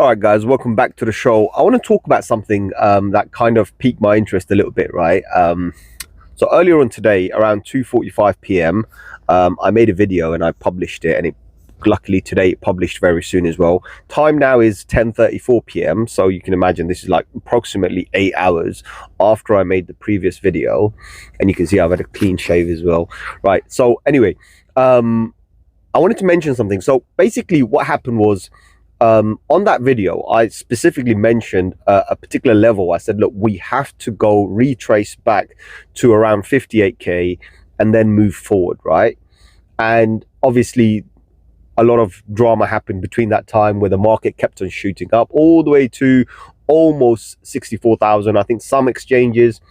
All right, guys, welcome back to the show. I want to talk about something that kind of piqued my interest a little bit, right? So earlier on today, around 2:45 p.m., I made a video and I published it, and luckily today it published very soon as well. Time now is 10:34 p.m., so you can imagine this is like approximately 8 hours after I made the previous video, and you can see I've had a clean shave as well, right? So anyway, I wanted to mention something. So basically, what happened was, on that video, I specifically mentioned a particular level. I said, look, we have to go retrace back to around 58K and then move forward, right? And obviously, a lot of drama happened between that time where the market kept on shooting up all the way to almost 64,000. I think some exchanges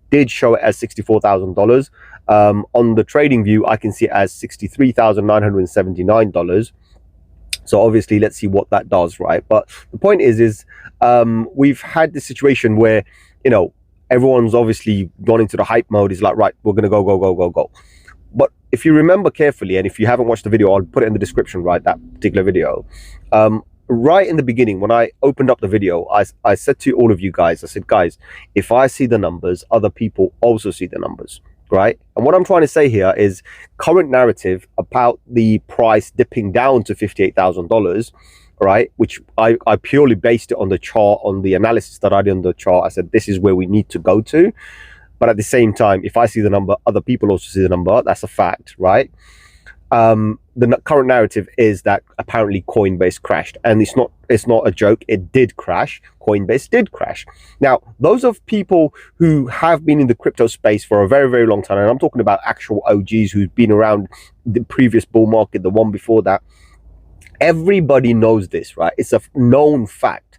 did show it as $64,000. On the trading view, I can see it as $63,979. So obviously, let's see what that does, right? But the point is we've had this situation where, everyone's obviously gone into the hype mode. Is like, right, we're going to go, go, go, go, go. But if you remember carefully, and if you haven't watched the video, I'll put it in the description, right? That particular video. Right in the beginning, when I opened up the video, I said to all of you guys, I said, guys, if I see the numbers, other people also see the numbers. Right? And what I'm trying to say here is current narrative about the price dipping down to $58,000, right? Which I purely based it on the chart, on the analysis that I did on the chart. I said, this is where we need to go to. But at the same time, if I see the number, other people also see the number. That's a fact, right? The current narrative is that apparently Coinbase crashed, and it's not a joke. It did crash. Coinbase did crash. Now, those of people who have been in the crypto space for a very, very long time, and I'm talking about actual OGs who've been around the previous bull market, the one before that, everybody knows this, right? It's a known fact.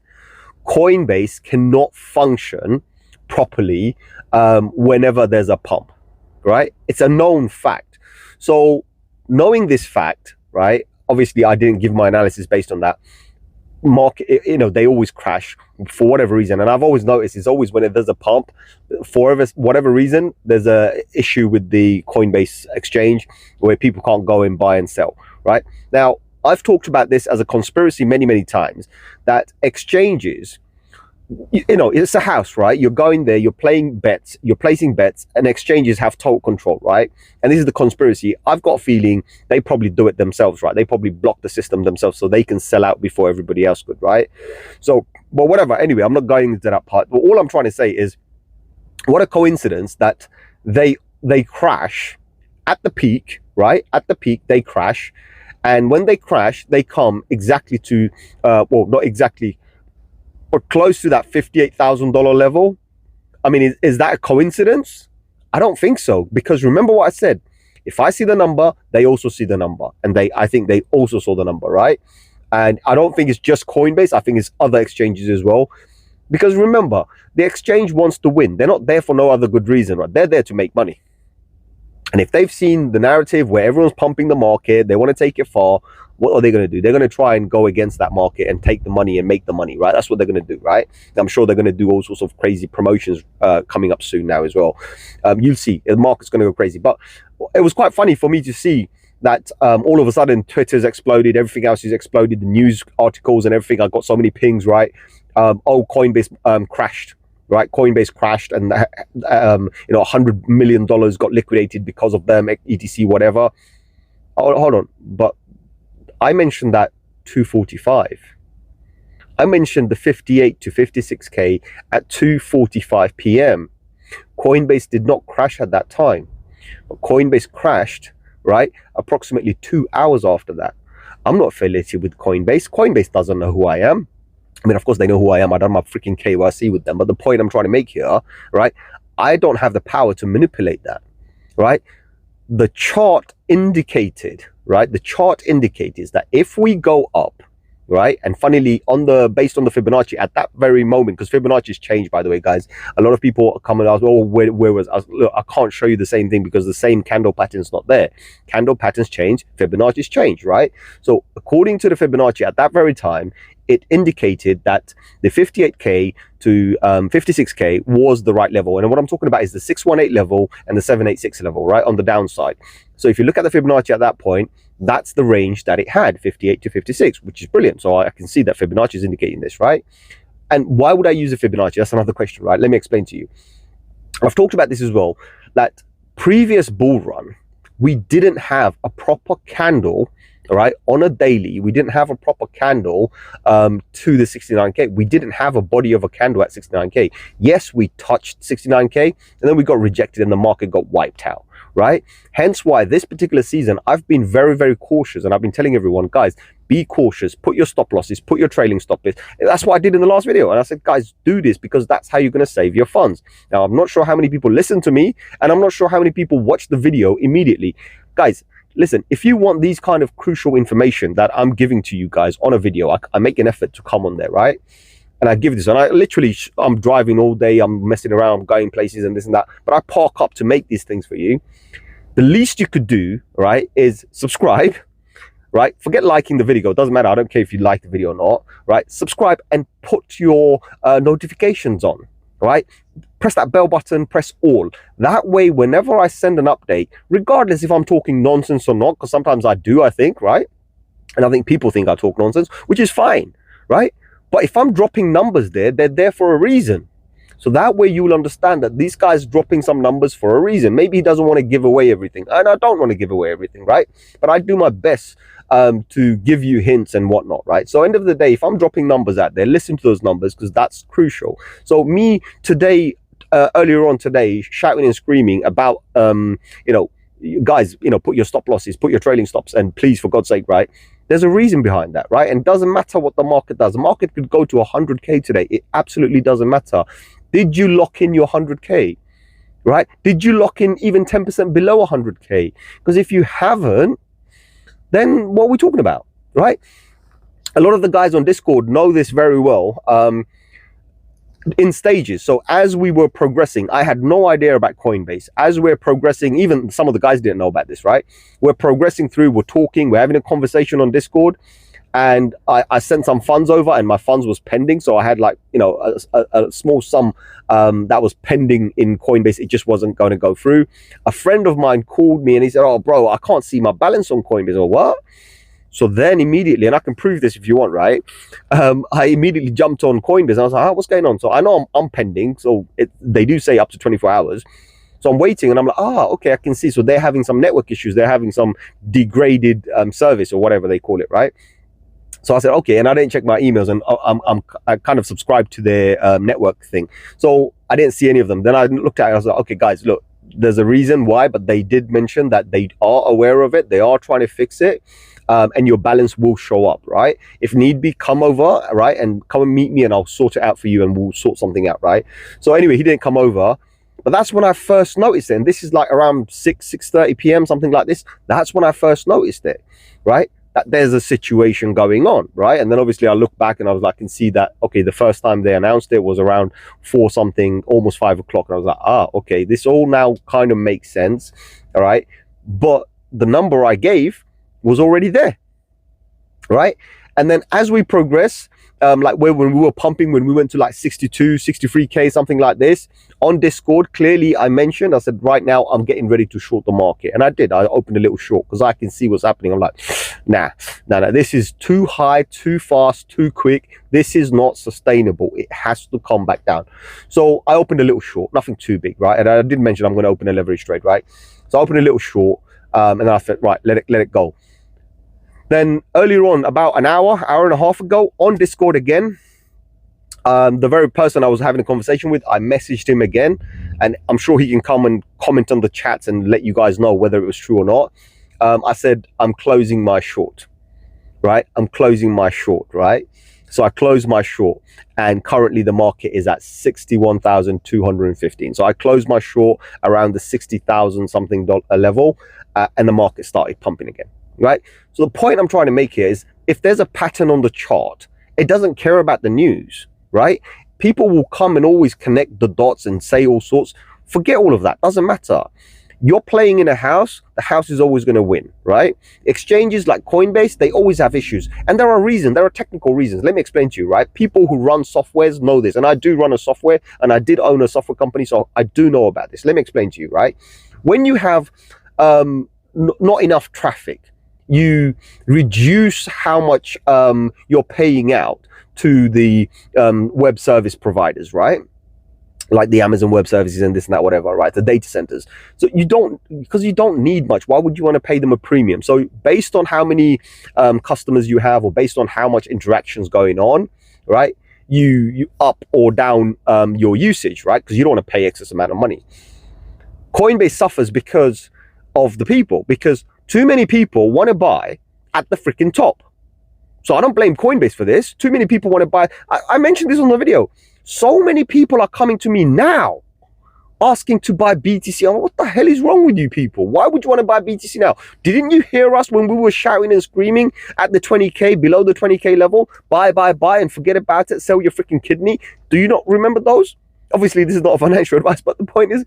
Coinbase cannot function properly whenever there's a pump, right? It's a known fact. So knowing this fact, right, obviously I didn't give my analysis based on that. Market, they always crash for whatever reason, and I've always noticed it's always when there's a pump, for whatever reason, there's a issue with the Coinbase exchange where people can't go and buy and sell, right? Now, I've talked about this as a conspiracy many times, that exchanges, it's a house, right? You're going there, you're placing bets, and exchanges have total control, right? And this is the conspiracy. I've got a feeling they probably do it themselves, right? They probably block the system themselves so they can sell out before everybody else could, right? So, but whatever. Anyway, I'm not going into that part. But all I'm trying to say is, what a coincidence that they crash at the peak, right? At the peak, they crash. And when they crash, they come exactly to, well, not exactly, but close to that $58,000 level. I mean, is that a coincidence? I don't think so, because remember what I said. If I see the number, they also see the number, and I think they also saw the number, right? And I don't think it's just Coinbase. I think it's other exchanges as well, because remember, the exchange wants to win. They're not there for no other good reason, right? They're there to make money. And if they've seen the narrative where everyone's pumping the market, they want to take it far, what are they going to do? They're going to try and go against that market and take the money and make the money, right? That's what they're going to do, right? I'm sure they're going to do all sorts of crazy promotions coming up soon now as well. You'll see, the market's going to go crazy. But it was quite funny for me to see that all of a sudden Twitter's exploded, everything else is exploded, the news articles and everything. I got so many pings, right? Coinbase crashed. Right, Coinbase crashed, and $100 million got liquidated because of them, etc. Whatever. Hold on, but I mentioned that 245. I mentioned the 58 to 56K at 2:45 p.m. Coinbase did not crash at that time, but Coinbase crashed, right, approximately 2 hours after that. I'm not affiliated with Coinbase. Coinbase doesn't know who I am. I mean, of course, they know who I am. I don't have freaking KYC with them. But the point I'm trying to make here, right, I don't have the power to manipulate that, right? The chart indicated, right? The chart indicates that if we go up, right, and funnily, based on the Fibonacci at that very moment, because Fibonacci's changed, by the way, guys. A lot of people are coming out, oh, where was I? Look, I can't show you the same thing because the same candle pattern's not there. Candle patterns change, Fibonacci's changed, right? So according to the Fibonacci at that very time, it indicated that the 58K to 56K was the right level. And what I'm talking about is the 618 level and the 786 level, right, on the downside. So if you look at the Fibonacci at that point, That's the range that it had, 58 to 56, which is brilliant. So I can see that Fibonacci is indicating this, right? And why would I use a Fibonacci? That's another question, right? Let me explain to you. I've talked about this as well, that previous bull run, we didn't have a proper candle, all right, on a daily. We didn't have a proper candle to the 69K. We didn't have a body of a candle at 69K. Yes, we touched 69K, and then we got rejected and the market got wiped out, right? Hence why this particular season, I've been very, very cautious, and I've been telling everyone, guys, be cautious, put your stop losses, put your trailing stop losses. That's what I did in the last video. And I said, guys, do this because that's how you're going to save your funds. Now, I'm not sure how many people listen to me, and I'm not sure how many people watch the video immediately. Guys, listen, if you want these kind of crucial information that I'm giving to you guys on a video, I make an effort to come on there, right? And I give this, and I literally, I'm driving all day, I'm messing around, going places and this and that, but I park up to make these things for you. The least you could do, right, is subscribe, right? Forget liking the video. It doesn't matter. I don't care if you like the video or not, right? Subscribe and put your notifications on, right? Press that bell button, press all. That way, whenever I send an update, regardless if I'm talking nonsense or not, because sometimes I do, I think, right? And I think people think I talk nonsense, which is fine, right? But if I'm dropping numbers there, they're there for a reason. So that way you will understand that this guy's dropping some numbers for a reason. Maybe he doesn't want to give away everything. And I don't want to give away everything, right? But I do my best to give you hints and whatnot, right? So end of the day, if I'm dropping numbers out there, listen to those numbers because that's crucial. So me today, earlier on today, shouting and screaming about, guys, put your stop losses, put your trailing stops, and please, for God's sake, right? There's a reason behind that, right? And it doesn't matter what the market does. The market could go to 100K today. It absolutely doesn't matter. Did you lock in your 100K, right? Did you lock in even 10% below 100K? Because if you haven't, then what are we talking about, right? A lot of the guys on Discord know this very well. In stages. So as we were progressing, I had no idea about Coinbase. As we're progressing, even some of the guys didn't know about this, right? We're progressing through, we're talking, we're having a conversation on Discord, and I sent some funds over and my funds was pending. So I had like, a small sum that was pending in Coinbase. It just wasn't going to go through. A friend of mine called me and he said, oh, bro, I can't see my balance on Coinbase. Or what? So then immediately, and I can prove this if you want, right? I immediately jumped on Coinbase and I was like, what's going on? So I know I'm pending. So they do say up to 24 hours. So I'm waiting and I'm like, okay, I can see. So they're having some network issues. They're having some degraded service or whatever they call it, right? So I said, okay, and I didn't check my emails, and I kind of subscribed to their network thing. So I didn't see any of them. Then I looked at it, I was like, okay, guys, look, there's a reason why, but they did mention that they are aware of it. They are trying to fix it. And your balance will show up, right? If need be, come over, right? And come and meet me and I'll sort it out for you and we'll sort something out, right? So anyway, he didn't come over. But that's when I first noticed it. And this is like around 6:30 p.m., something like this. That's when I first noticed it, right? That there's a situation going on, right? And then obviously I look back and I was like, I can see that, okay, the first time they announced it was around 4 something, almost 5 o'clock. And I was like, okay, this all now kind of makes sense, all right? But the number I gave was already there, right? And then as we progress, like when we were pumping, when we went to like 62, 63K, something like this, on Discord, clearly I mentioned, I said, right now I'm getting ready to short the market. And I did, I opened a little short because I can see what's happening. I'm like, nah, this is too high, too fast, too quick. This is not sustainable. It has to come back down. So I opened a little short, nothing too big, right? And I did mention I'm going to open a leverage trade, right? So I opened a little short, and then I said, right, let it go. Then earlier on, about an hour and a half ago, on Discord again, the very person I was having a conversation with, I messaged him again, and I'm sure he can come and comment on the chats and let you guys know whether it was true or not. I said, I'm closing my short, right? I'm closing my short, right? So I closed my short, and currently the market is at 61,215. So I closed my short around the 60,000 something level, and the market started pumping again, right? So the point I'm trying to make here is, if there's a pattern on the chart, it doesn't care about the news, right? People will come and always connect the dots and say all sorts. Forget all of that. Doesn't matter. You're playing in a house, the house is always going to win, right? Exchanges like Coinbase, they always have issues. And there are technical reasons. Let me explain to you, right? People who run softwares know this. And I do run a software, and I did own a software company, so I do know about this. Let me explain to you, right? When you have not enough traffic, you reduce how much you're paying out to the web service providers, right? Like the Amazon Web Services and this and that, whatever, right? The data centers. So you don't, because you don't need much. Why would you want to pay them a premium? So based on how many customers you have, or based on how much interactions going on, right? You up or down your usage, right? Because you don't want to pay excess amount of money. Coinbase suffers because of the people, because too many people want to buy at the freaking top. So I don't blame Coinbase for this. Too many people want to buy. I mentioned this on the video. So many people are coming to me now asking to buy BTC. I'm like, what the hell is wrong with you people? Why would you want to buy BTC now? Didn't you hear us when we were shouting and screaming at the 20K, below the 20K level? Buy, and forget about it. Sell your freaking kidney. Do you not remember those? Obviously, this is not financial advice, but the point is,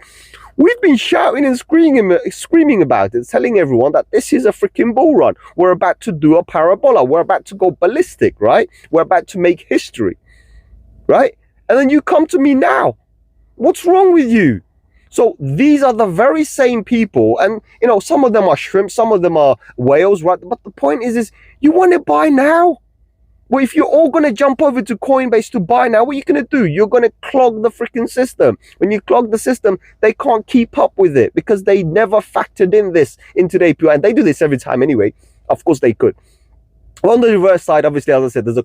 we've been shouting and screaming about it, telling everyone that this is a freaking bull run. We're about to do a parabola. We're about to go ballistic, right? We're about to make history, right? And then you come to me now. What's wrong with you? So these are the very same people, and you know, some of them are shrimp, some of them are whales, right? But the point is you want to buy now. Well, if you're all going to jump over to Coinbase to buy now, what are you going to do? You're going to clog the freaking system. When you clog the system, they can't keep up with it because they never factored in this into the API. And they do this every time anyway. Of course they could. On the reverse side, obviously, as I said, there's a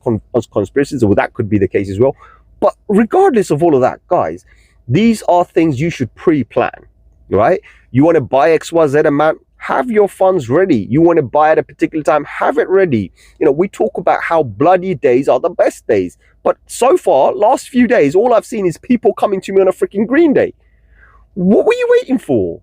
conspiracy, so that could be the case as well. But regardless of all of that, guys, these are things you should pre-plan, right? You want to buy XYZ amount, have your funds ready. You want to buy at a particular time, have it ready. You know, we talk about how bloody days are the best days. But so far, last few days, all I've seen is people coming to me on a freaking green day. What were you waiting for?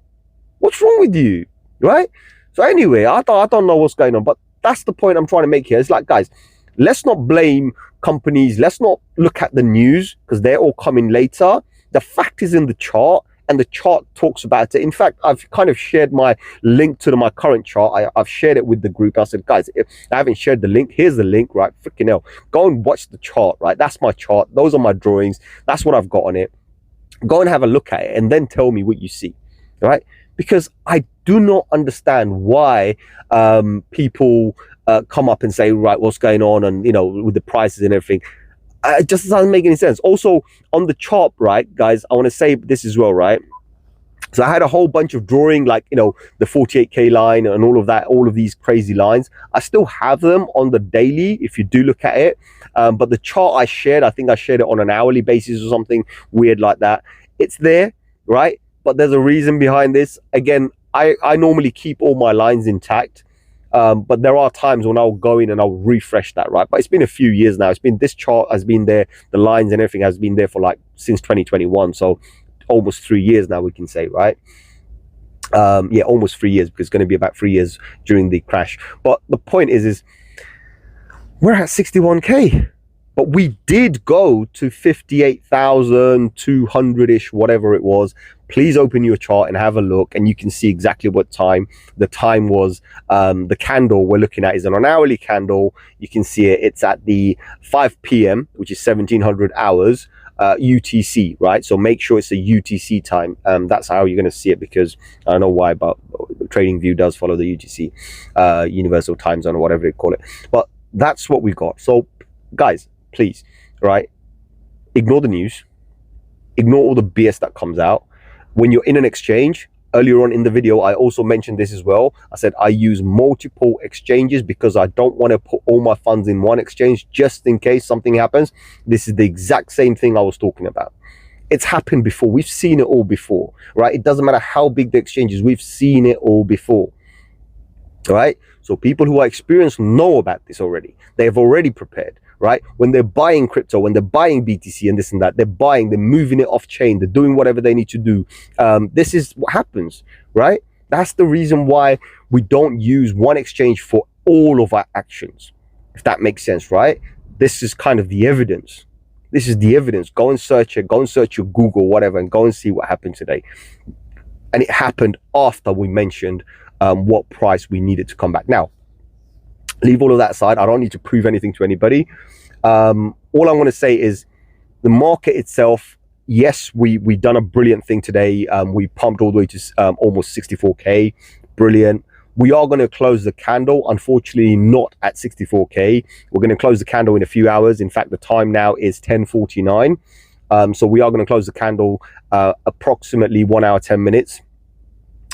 What's wrong with you, right? So anyway, I don't know what's going on, but that's the point I'm trying to make here. It's like, guys, let's not blame companies. Let's not look at the news because they're all coming later. The fact is in the chart, and the chart talks about it. In fact, I've kind of shared my link to my current chart. I've shared it with the group. I said, guys, if I haven't shared the link, here's the link, right? Freaking hell. Go and watch the chart, right? That's my chart. Those are my drawings. That's what I've got on it. Go and have a look at it and then tell me what you see, right? Because I do not understand why people come up and say, right, what's going on? And, you know, with the prices and everything. It just doesn't make any sense. Also, on the chart, right, guys, I want to say this as well, right? So I had a whole bunch of drawing, like, you know, the 48K line and all of that, all of these crazy lines. I still have them on the daily, if you do look at it. But the chart I shared, I think I shared it on an hourly basis or something weird like that. It's there, right? But there's a reason behind this. Again, I normally keep all my lines intact. But there are times when I'll go in and I'll refresh that, right? But it's been a few years now. It's been, this chart has been there, the lines and everything has been there for like since 2021. So almost 3 years now, we can say, right? Yeah, almost 3 years, because it's going to be about 3 years during the crash. But the point is we're at 61K. But we did go to 58,200-ish, whatever it was. Please open your chart and have a look, and you can see exactly what time. The time was, the candle we're looking at is an hourly candle. You can see it. It's at the 5 p.m., which is 1700 hours, UTC, right? So make sure it's a UTC time. That's how you're going to see it, because I don't know why, but TradingView does follow the UTC, Universal Time Zone, or whatever they call it. But that's what we got. So, guys, please, right, ignore the news, ignore all the BS that comes out. When you're in an exchange, earlier on in the video, I also mentioned this as well. I said I use multiple exchanges because I don't want to put all my funds in one exchange just in case something happens. This is the exact same thing I was talking about. It's happened before. We've seen it all before, right? It doesn't matter how big the exchange is. We've seen it all before. All right, so people who are experienced know about this already. They've already prepared, right? When they're buying crypto, when they're buying BTC and this and that, they're moving it off chain, they're doing whatever they need to do. This is what happens, right? That's the reason why we don't use one exchange for all of our actions, if that makes sense, right? This is kind of the evidence. This is the evidence. Go and search it, go and search your Google, whatever, and go and see what happened today. And it happened after we mentioned what price we needed to come back. Now, leave all of that aside. I don't need to prove anything to anybody. All I'm going to say is the market itself, yes, we done a brilliant thing today. We pumped all the way to almost 64K. Brilliant. We are going to close the candle, unfortunately not at 64k. We're going to close the candle in a few hours. In fact, the time now is 10:49. So we are going to close the candle approximately 1 hour 10 minutes,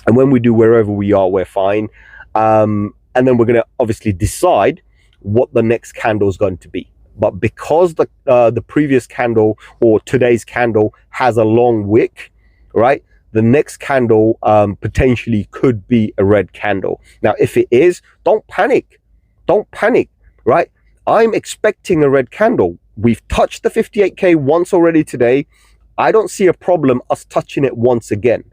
and when we do, wherever we are, we're fine. And then we're going to obviously decide what the next candle is going to be. But because the previous candle or today's candle has a long wick, right, the next candle potentially could be a red candle. Now, if it is, don't panic. Don't panic, right? I'm expecting a red candle. We've touched the 58k once already today. I don't see a problem us touching it once again,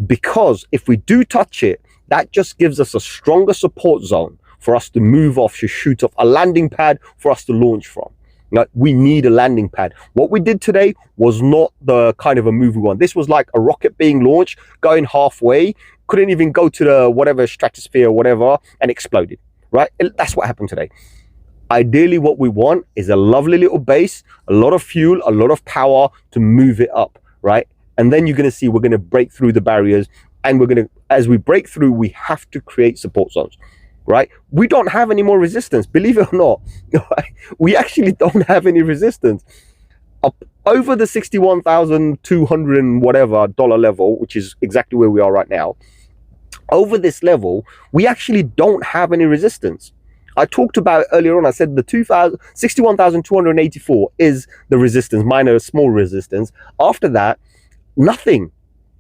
because if we do touch it, that just gives us a stronger support zone for us to move off, to shoot off, a landing pad for us to launch from. Now, we need a landing pad. What we did today was not the kind of a move we want. This was like a rocket being launched, going halfway, couldn't even go to the whatever stratosphere or whatever, and exploded, right? That's what happened today. Ideally, what we want is a lovely little base, a lot of fuel, a lot of power to move it up, right? And then you're going to see we're going to break through the barriers, and we're going to, as we break through, we have to create support zones, right? We don't have any more resistance, believe it or not. We actually don't have any resistance. Up over the 61,200 and whatever dollar level, which is exactly where we are right now, over this level, we actually don't have any resistance. I talked about it earlier on. I said the 61,284 is the resistance, minor small resistance. After that, nothing.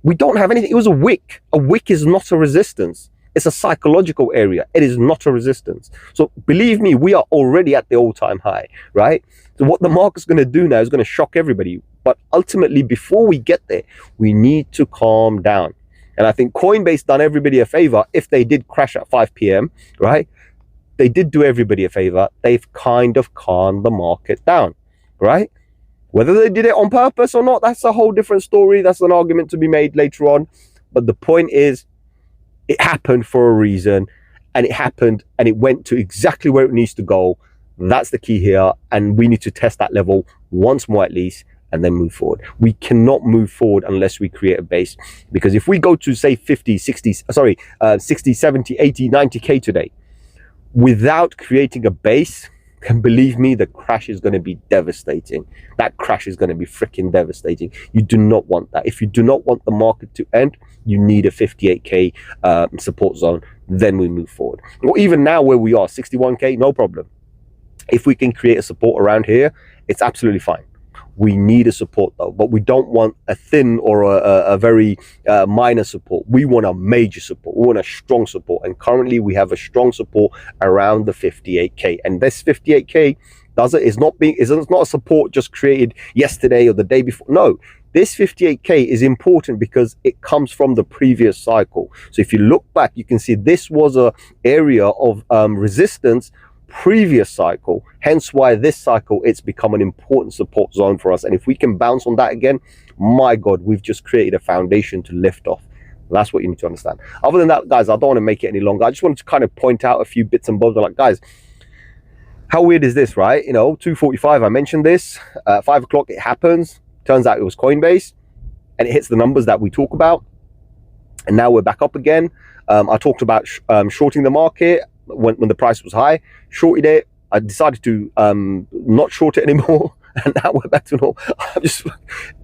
We don't have anything. It was a wick. A wick is not a resistance. It's a psychological area. It is not a resistance. So believe me, we are already at the all-time high, right? So what the market's going to do now is going to shock everybody. But ultimately, before we get there, we need to calm down. And I think Coinbase done everybody a favor if they did crash at 5 p.m., right? They did do everybody a favor. They've kind of calmed the market down, right? Whether they did it on purpose or not, that's a whole different story. That's an argument to be made later on. But the point is, it happened for a reason, and it happened, and it went to exactly where it needs to go. That's the key here, and we need to test that level once more at least, and then move forward. We cannot move forward unless we create a base, because if we go to say 50, 60, 70, 80, 90k today, without creating a base, and believe me, the crash is going to be devastating. That crash is going to be freaking devastating. You do not want that. If you do not want the market to end, you need a 58k support zone. Then we move forward. Or even now where we are, 61k, no problem. If we can create a support around here, it's absolutely fine. We need a support though, but we don't want a thin or a very minor support. We want a major support. We want a strong support, and currently we have a strong support around the 58k. And this 58k is not a support just created yesterday or the day before. No, this 58k is important because it comes from the previous cycle. So if you look back, you can see this was a area of resistance previous cycle, hence why this cycle it's become an important support zone for us. And if we can bounce on that again, my god, we've just created a foundation to lift off. That's what you need to understand. Other than that, guys, I don't want to make it any longer. I just wanted to kind of point out a few bits and bobs. Like, guys, how weird is this, right? You know, 2:45, I mentioned this, 5 o'clock it happens. Turns out it was Coinbase, and it hits the numbers that we talk about, and now we're back up again. I talked about shorting the market when the price was high, shorted it. I decided to not short it anymore, and now we're back to normal. I'm just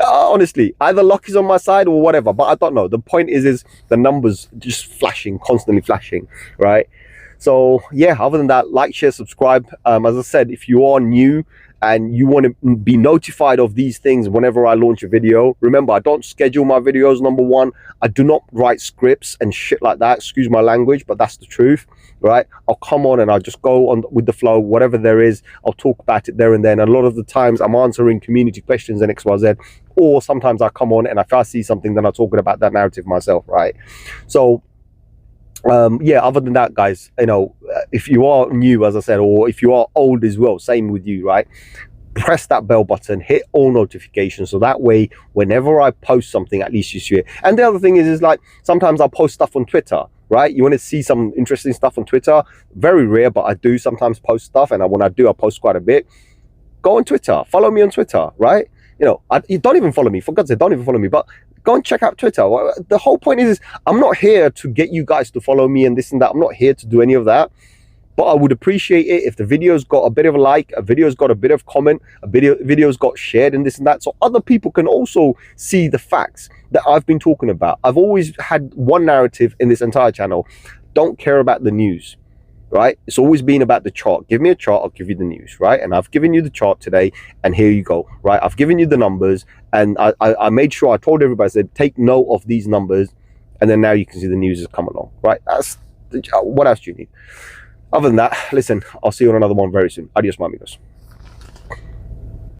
honestly, either luck is on my side or whatever, but I don't know. The point is the numbers just flashing, constantly flashing, right? So yeah, other than that, like, share, subscribe. As I said, if you are new and you want to be notified of these things whenever I launch a video, remember, I don't schedule my videos. Number one, I do not write scripts and shit like that. Excuse my language, but that's the truth, right? I'll come on and I'll just go on with the flow. Whatever there is, I'll talk about it there and then. A lot of the times I'm answering community questions and XYZ, or sometimes I come on and if I see something, then I'm talking about that narrative myself, right? So yeah, other than that, guys, you know, if you are new, as I said, or if you are old as well, same with you, right? Press that bell button, hit all notifications, so that way whenever I post something, at least you see it. And the other thing is like sometimes I'll post stuff on Twitter, right? You want to see some interesting stuff on Twitter, very rare, but I do sometimes post stuff, and when I do, I post quite a bit. Go on Twitter, follow me on Twitter, right? You know, you don't even follow me, for God's sake, don't even follow me, but go and check out Twitter. The whole point is I'm not here to get you guys to follow me and this and that. I'm not here to do any of that. But I would appreciate it if the video's got a bit of a like, a video's got a bit of comment, video's got shared and this and that, so other people can also see the facts that I've been talking about. I've always had one narrative in this entire channel: don't care about the news, right? It's always been about the chart. Give me a chart, I'll give you the news, right? And I've given you the chart today, and here you go, right? I've given you the numbers, and I made sure I told everybody, I said, take note of these numbers, and then now you can see the news has come along, right? That's what else do you need? Other than that, listen, I'll see you on another one very soon. Adios, my amigos.